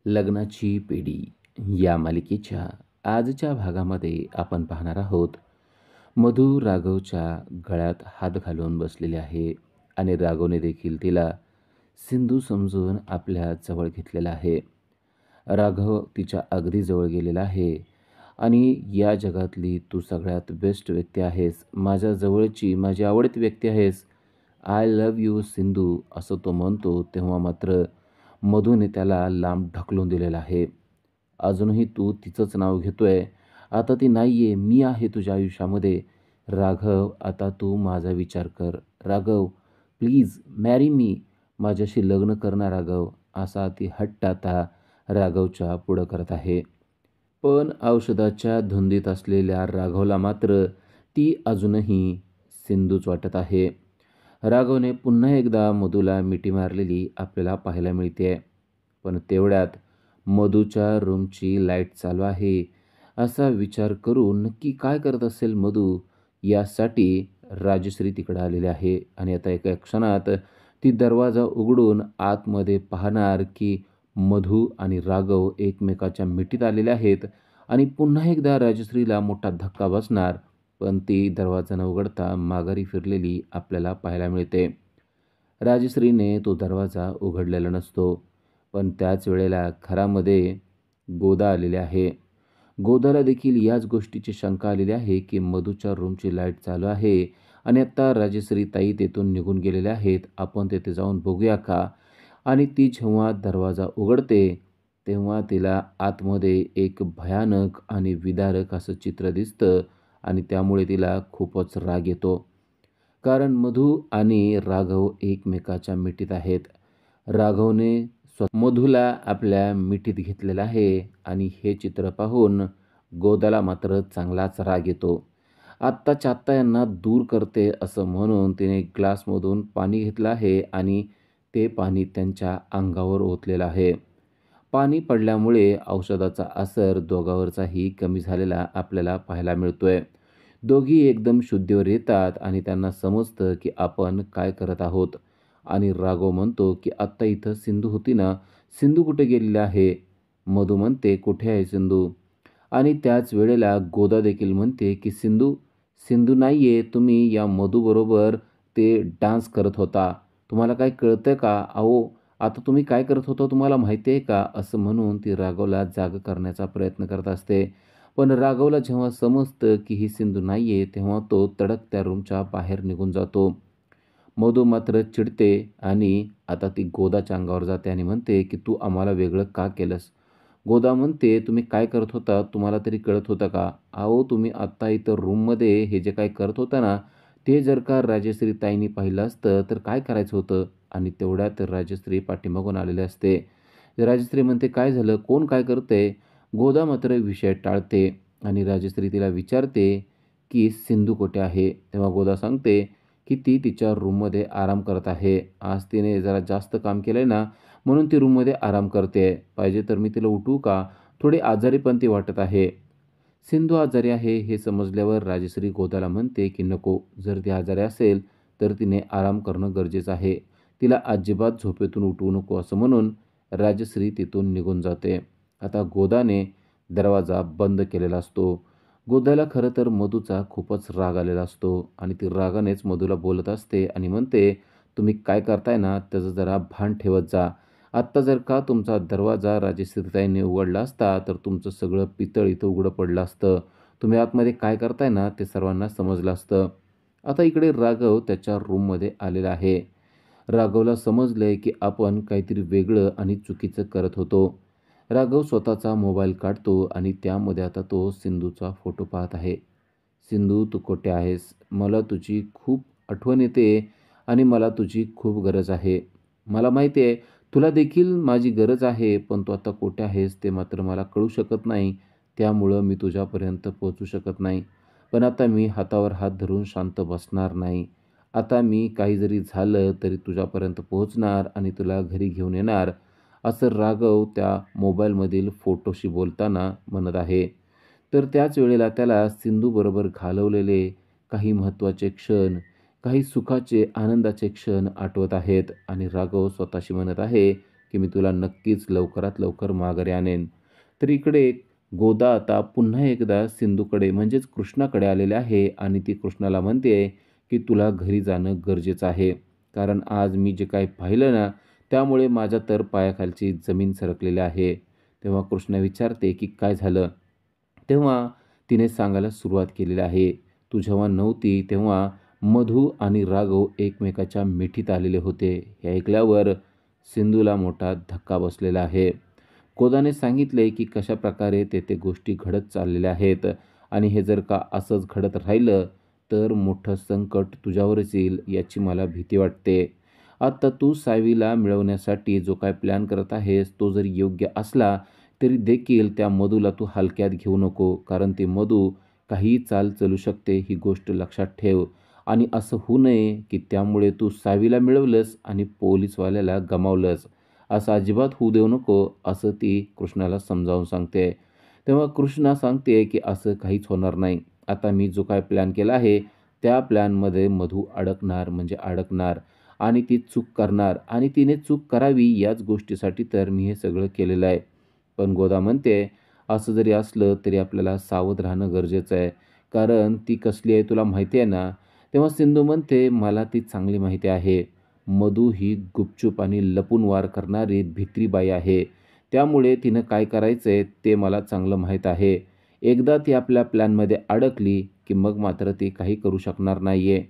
लग्नाची पेढी या मालिकेच्या आजच्या भागामध्ये आपण पाहणार आहोत. मधू राघवच्या गळ्यात हात घालून बसलेली आहे आणि राघवने देखील तिला सिंधू समजून आपल्या जवळ घेतलेला आहे. राघव तिच्या अगदी जवळ गेलेला आहे आणि या जगातली तू सगळ्यात बेस्ट व्यक्ती आहेस, माझ्या जवळची माझी आवडती व्यक्ती आहेस, आय लव्ह यू सिंधू असं तो म्हणतो. तेव्हा मात्र मधूने त्याला लांब ढकलून दिलेलं आहे. अजूनही तू तिचंच नाव घेतोय. आता ती नाही आहे, मी आहे तुझ्या आयुष्यामध्ये. राघव, आता तू माझा विचार कर. Raghav, please marry me. माझ्याशी लग्न कर ना राघव. असा ती हट्ट आता राघवच्या पुढं करत आहे. पण औषधाच्या धुंदीत असलेल्या राघवला मात्र ती अजूनही सिंधूच वाटत आहे. राघवने पुन्हा एकदा मधूला मिठी मारलेली आपल्याला पाहायला मिळते. पण तेवढ्यात मधूच्या रूमची लाईट चालू आहे. असा विचार करून नक्की काय करत असेल मधू, यासाठी राजश्री तिकडे आलेली आहे आणि आता एका क्षणात ती दरवाजा उघडून आतमध्ये पाहणार की मधू आणि राघव एकमेकाच्या मिठीत आलेले आहेत आणि पुन्हा एकदा राजश्रीला मोठा धक्का बसणार. पण ती दरवाजा न उघडता माघारी फिरलेली आपल्याला पाहायला मिळते. राजश्रीने तो दरवाजा उघडलेला नसतो. पण त्याच वेळेला घरामध्ये गोदा आलेले आहे. गोदाला देखील याच गोष्टीची शंका आलेली आहे की मधूच्या रूमची लाईट चालू आहे आणि आत्ता राजश्री ताई तेथून निघून गेलेल्या आहेत. आपण तेथे जाऊन बघूया का? आणि ती जेव्हा दरवाजा उघडते तेव्हा तिला आतमध्ये एक भयानक आणि विदारक असं चित्र दिसतं आणि त्यामुळे तिला खूपच राग येतो. कारण मधू आणि राघव एकमेकाच्या मिठीत आहेत. राघवने मधूला आपल्या मिठीत घेतलेलं आहे आणि हे चित्र पाहून गोदाला मात्र चांगलाच राग येतो. आत्ताच्या आत्ता यांना दूर करते असं म्हणून तिने ग्लासमधून पाणी घेतलं आहे आणि ते पाणी त्यांच्या अंगावर ओतलेलं आहे. पाणी पडल्यामुळे औषधाचा असर दोघांवरचाही कमी झालेला आपल्याला पाहायला मिळतोय. दोघी एकदम शुद्धीवर येतात आणि त्यांना समजतं की आपण काय करत आहोत. आणि राघव म्हणतो की आत्ता इथं सिंधू होती ना, सिंधू कुठे गेलेली आहे? मधू म्हणते, कुठे आहे सिंधू? आणि त्याच वेळेला गोदा देखील म्हणते की सिंधू सिंधू नाही आहे, तुम्ही या मधूबरोबर ते डान्स करत होता. तुम्हाला काय कळतं का? अहो, आता तुम्ही काय करत होता तुम्हाला माहिती आहे का? असं म्हणून ती राघवला जाग करण्याचा प्रयत्न करत असते. पण राघवला जेव्हा समजतं की ही सिंधू नाही आहे तेव्हा तो तडक त्या रूमच्या बाहेर निघून जातो. मधू मात्र चिडते आणि आता ती गोदाच्या अंगावर जाते आणि म्हणते की तू आम्हाला वेगळं का केलंस? गोदा म्हणते, तुम्ही काय करत होता तुम्हाला तरी कळत होतं का? अहो, तुम्ही आत्ता इथं रूममध्ये हे जे काही करत होता ना, ते जर का राजश्री ताईंनी पाहिलं असतं तर काय करायचं होतं? आणि तेवढ्यात राजश्री पाठीमागून आलेले असते. राजश्री म्हणते, काय झालं? कोण काय करतंय? गोदा मात्र विषय टाळते आणि राजश्री तिला विचारते की सिंधू कुठे आहे? तेव्हा गोदा सांगते की ती तिच्या रूममध्ये आराम करत आहे. आज तिने जरा जास्त काम केलंय ना, म्हणून ती रूममध्ये आराम करते. पाहिजे तर मी तिला उठवू का? थोडी आजारी पण ती वाटत आहे. सिंधू आजारी आहे हे समजल्यावर राजश्री गोदाला म्हणते की नको, जर ती आजारी असेल तर तिने आराम करणं गरजेचं आहे. तिला अजिबात झोपेतून उठवू नको असं म्हणून राजश्री तिथून निघून जाते. आता गोदाने दरवाजा बंद केलेला असतो. गोदाला खरं तर मधूचा खूपच राग आलेला असतो आणि ती रागानेच मधूला बोलत असते आणि म्हणते, तुम्ही काय करताय ना त्याचं जरा भान ठेवत जा. आत्ता जर का तुमचा दरवाजा राजश्रीताईंनी उघडला असता तर तुमचं सगळं पितळ इथं उघडं पडलं असतं. तुम्ही आतमध्ये काय करताय ना ते सर्वांना समजलं असतं. आता इकडे राघव त्याच्या रूममध्ये आलेला आहे. राघवला समजलंय की आपण काहीतरी वेगळं आणि चुकीचं करत होतो. राघव स्वतःचा मोबाईल काढतो आणि त्यामध्ये आता तो सिंधूचा फोटो पाहत आहे. सिंधू, तू कुठे आहेस? मला तुझी खूप आठवण येते आणि मला तुझी खूप गरज आहे. मला माहिती आहे तुला देखील माझी गरज आहे, पण तू आता कुठे आहेस ते मात्र मला कळू शकत नाही. त्यामुळं मी तुझ्यापर्यंत पोहोचू शकत नाही. पण आता मी हातावर हात धरून शांत बसणार नाही. आता मी काही जरी झालं तरी तुझ्यापर्यंत पोहोचणार आणि तुला घरी घेऊन येणार, असं राघव त्या मोबाईलमधील फोटोशी बोलताना म्हणत आहे. तर त्याच वेळेला त्याला सिंधूबरोबर घालवलेले काही महत्त्वाचे क्षण, काही सुखाचे, आनंदाचे क्षण आठवत आहेत आणि राघव स्वतःशी म्हणत आहे की मी तुला नक्कीच लवकरात लवकर माघारी आणेन. तर इकडे गोदा आता पुन्हा एकदा सिंधूकडे म्हणजेच कृष्णाकडे आलेले आहे आणि ती कृष्णाला म्हणते की तुला घरी जाणं गरजेचं आहे. कारण आज मी जे काही पाहिलं ना, त्यामुळे माझ्या तर पायाखालची जमीन सरकलेली आहे. तेव्हा कृष्णा विचारते की काय झालं? तेव्हा तिने सांगायला सुरुवात केलेली आहे. तू जेव्हा नव्हती तेव्हा मधू आणि राघव एकमेकाच्या मिठीत आलेले होते. हे ऐकल्यावर सिंधूला मोठा धक्का बसलेला आहे. गोदाने सांगितले की कशाप्रकारे तेथे गोष्टी घडत चाललेल्या आहेत आणि हे जर का असंच घडत राहिलं तर मोठं संकट तुझ्यावरच येईल याची मला भीती वाटते. आता तू सायवीला मिळवण्यासाठी जो काय प्लॅन करत आहेस तो जर योग्य असला तरी देखील त्या मधूला तू हलक्यात घेऊ नको. कारण ती मधू काहीही चाल चालू शकते ही गोष्ट लक्षात ठेव. आणि असं होऊ नये की त्यामुळे तू सायवीला मिळवलंस आणि पोलिसवाल्याला गमावलंस. असं अजिबात होऊ देऊ नको असं ती कृष्णाला समजावून सांगते. तेव्हा कृष्णा सांगते की असं काहीच होणार नाही. आता मी जो काय प्लॅन केला आहे त्या प्लॅनमध्ये मधू अडकणार म्हणजे अडकणार आणि ती चूक करणार आणि तिने चूक करावी याच गोष्टीसाठी तर मी हे सगळं केलेलं आहे. पण गोदा म्हणते, "असं जरी असलं तरी आपल्याला सावध राहणं गरजेचं आहे. कारण ती कसली आहे तुला माहिती आहे ना?" तेव्हा सिंधू म्हणते, "मला ती चांगली माहिती आहे. मधू ही गुपचूप आणि लपून वार करणारी भित्री बाई आहे. त्यामुळे तिनं काय करायचंय ते मला चांगलं माहीत आहे. एकदा ती आपल्या प्लॅनमध्ये अडकली की मग मात्र ती काही करू शकणार नाहीये."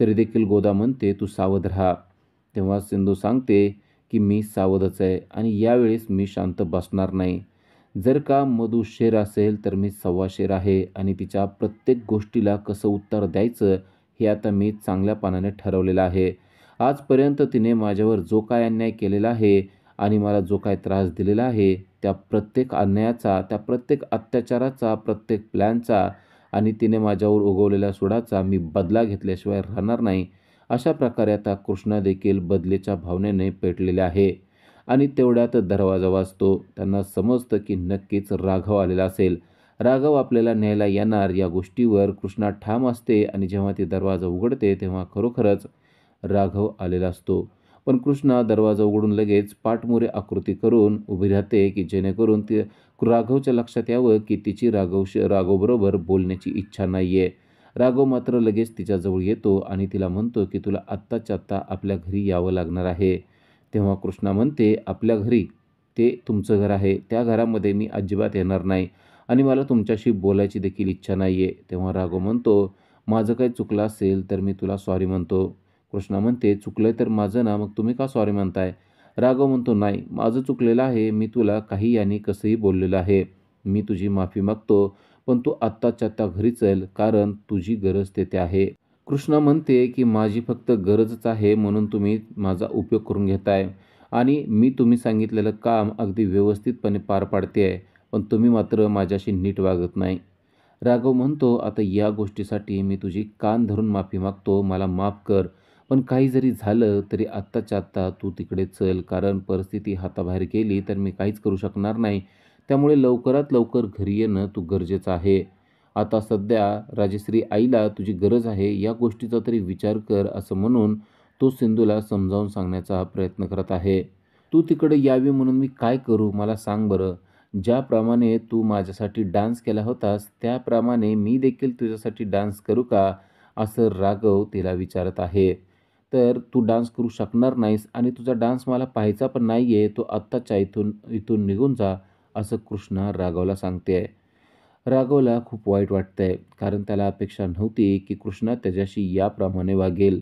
तरी देखील गोदा म्हणते, "तू सावध राहा." तेव्हा सिंधू सांगते की मी सावधच आहे आणि यावेळेस मी शांत बसणार नाही. जर का मधू शेर असेल तर मी सव्वा शेर आहे आणि तिच्या प्रत्येक गोष्टीला कसं उत्तर द्यायचं हे आता मी चांगल्यापणाने ठरवलेलं आहे. आजपर्यंत तिने माझ्यावर जो काय अन्याय केलेला आहे आणि मला जो काय त्रास दिलेला आहे त्या प्रत्येक अन्यायाचा, त्या प्रत्येक अत्याचाराचा, प्रत्येक प्लॅनचा आणि तिने माझ्यावर उगवलेल्या सुडाचा मी बदला घेतल्याशिवाय राहणार नाही. अशा प्रकारे आता कृष्णा देखील बदलेच्या भावनेने पेटलेले आहे. आणि तेवढ्यात दरवाजा वाजतो. त्यांना समजतं की नक्कीच राघव आलेला असेल. राघव आपल्याला न्यायला येणार या गोष्टीवर कृष्णा ठाम असते आणि जेव्हा ती दरवाजा उघडते तेव्हा खरोखरच राघव आलेला असतो. पण कृष्णा दरवाजा उघडून लगेच पाठमोरे आकृती करून उभी राहते की जेणेकरून ती राघवच्या लक्षात यावं की तिची राघवबरोबर बोलण्याची इच्छा नाहीये. राघव मात्र लगेच तिच्याजवळ येतो आणि तिला म्हणतो की तुला आत्ताच्या आत्ता आपल्या घरी यावं लागणार आहे. तेव्हा कृष्णा म्हणते, "आपल्या घरी? ते तुमचं घर आहे. त्या घरामध्ये मी अजिबात येणार नाही आणि मला तुमच्याशी बोलायची देखील इच्छा नाही आहे." तेव्हा राघव म्हणतो, "माझं काही चुकलं असेल तर मी तुला सॉरी म्हणतो." कृष्णा म्हणते, "चुकलंय तर माझं ना, मग तुम्ही का सॉरी म्हणताय?" राघव म्हणतो, "नाही, माझं चुकलेलं आहे. मी तुला काही आणि कसंही बोललेलं आहे. मी तुझी माफी मागतो. पण तू आत्ताच्या आत्ता घरी चल, कारण तुझी गरज तेथे आहे." कृष्णा म्हणते की माझी फक्त गरजच आहे म्हणून तुम्ही माझा उपयोग करून घेताय आणि मी तुम्ही सांगितलेलं काम अगदी व्यवस्थितपणे पार पाडते आहे, पण तुम्ही मात्र माझ्याशी नीट वागत नाही. राघव म्हणतो, "आता या गोष्टीसाठी मी तुझी कान धरून माफी मागतो. मला माफ कर. पण काही जरी झालं तरी आत्ताच्या आत्ता तू तिकडे चल, कारण परिस्थिती हाताबाहेर गेली तर मी काहीच करू शकणार नाही. त्यामुळे लवकरात लवकर घरी येणं तू गरजेचं आहे. आता सध्या राजश्री आईला तुझी गरज आहे या गोष्टीचा तरी विचार कर." असं म्हणून तो सिंधूला समजावून सांगण्याचा प्रयत्न करत आहे. "तू तिकडे यावी म्हणून मी काय करू मला सांग बरं? ज्याप्रमाणे तू माझ्यासाठी डान्स केला होतास त्याप्रमाणे मी देखील तुझ्यासाठी डान्स करू का?" असं राघव तिला विचारत आहे. "तर तू डान्स करू शकणार नाहीस आणि तुझा डान्स मला पाहायचा पण नाही आहे. तो आत्ताच्या इथून इथून निघून जा." असं कृष्णा राघवला सांगते. राघवला खूप वाईट वाटतंय, कारण त्याला अपेक्षा नव्हती की कृष्णा त्याच्याशी याप्रमाणे वागेल.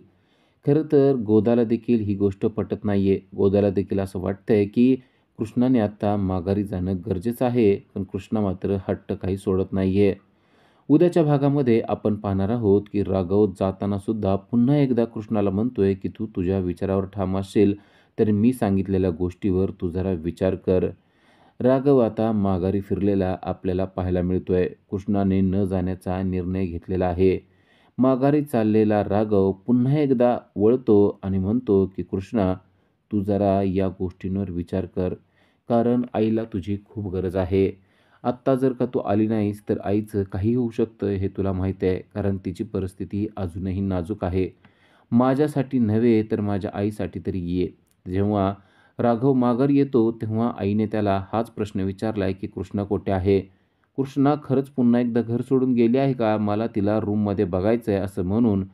खरं तर गोदाला देखील ही गोष्ट पटत नाहीये. गोदाला देखील असं वाटतंय की कृष्णाने आता माघारी जाणं गरजेचं आहे, पण कृष्णा मात्र हट्ट काही सोडत नाहीये. उद्याच्या भागामध्ये आपण पाहणार आहोत की राघव जाताना सुद्धा पुन्हा एकदा कृष्णाला म्हणतोय की तू तुझ्या विचारावर ठाम असशील तर मी सांगितलेल्या गोष्टीवर तू जरा विचार कर. राघव आता माघारी फिरलेला आपल्याला पाहायला मिळतोय. कृष्णाने न जाण्याचा निर्णय घेतलेला आहे. माघारी चाललेला राघव पुन्हा एकदा वळतो आणि म्हणतो की कृष्णा, तू जरा या गोष्टींवर विचार कर, कारण आईला तुझी खूप गरज आहे. आत्ता जर का तू आली नाहीस तर आईचं काही होऊ शकतं हे तुला माहीत आहे, कारण तिची परिस्थिती अजूनही नाजूक आहे. माझ्यासाठी नव्हे तर माझ्या आईसाठी तरी ये. जेव्हा राघव माघारी येतो तेव्हा आईने त्याला हाच प्रश्न विचारलाय की कृष्णा कुठे आहे? कृष्णा खरंच पुन्हा एकदा घर सोडून गेली आहे का? मला तिला रूममध्ये बघायचं आहे असं म्हणून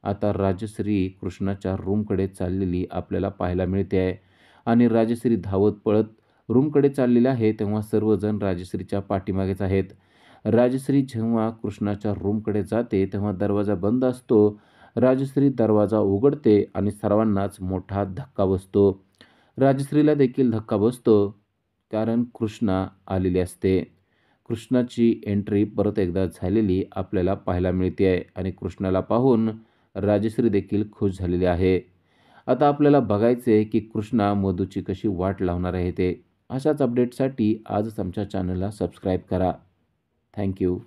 आता राजश्री कृष्णाच्या रूमकडे चाललेली आपल्याला पाहायला मिळते आहे. आणि राजश्री धावत पळत रूमकडे चाललेली आहे तेव्हा सर्वजण राजश्रीच्या पाठीमागेच आहेत. राजश्री जेव्हा कृष्णाच्या रूमकडे जाते तेव्हा दरवाजा बंद असतो. राजश्री दरवाजा उघडते आणि सर्वांनाच मोठा धक्का बसतो. राजश्रीला देखील धक्का बसतो कारण कृष्णा आलेली असते. कृष्णाची एंट्री परत एकदा झालेली आपल्याला पाहायला मिळते आहे आणि कृष्णाला पाहून राजश्री देखील खुश झालेली आहे. आता आपल्याला बघायचे की कृष्णा मधूची कशी वाट लावणार आहे ते. अशाच अपडेटसाठी आजच आमच्या चॅनलला सबस्क्राईब करा. Thank you.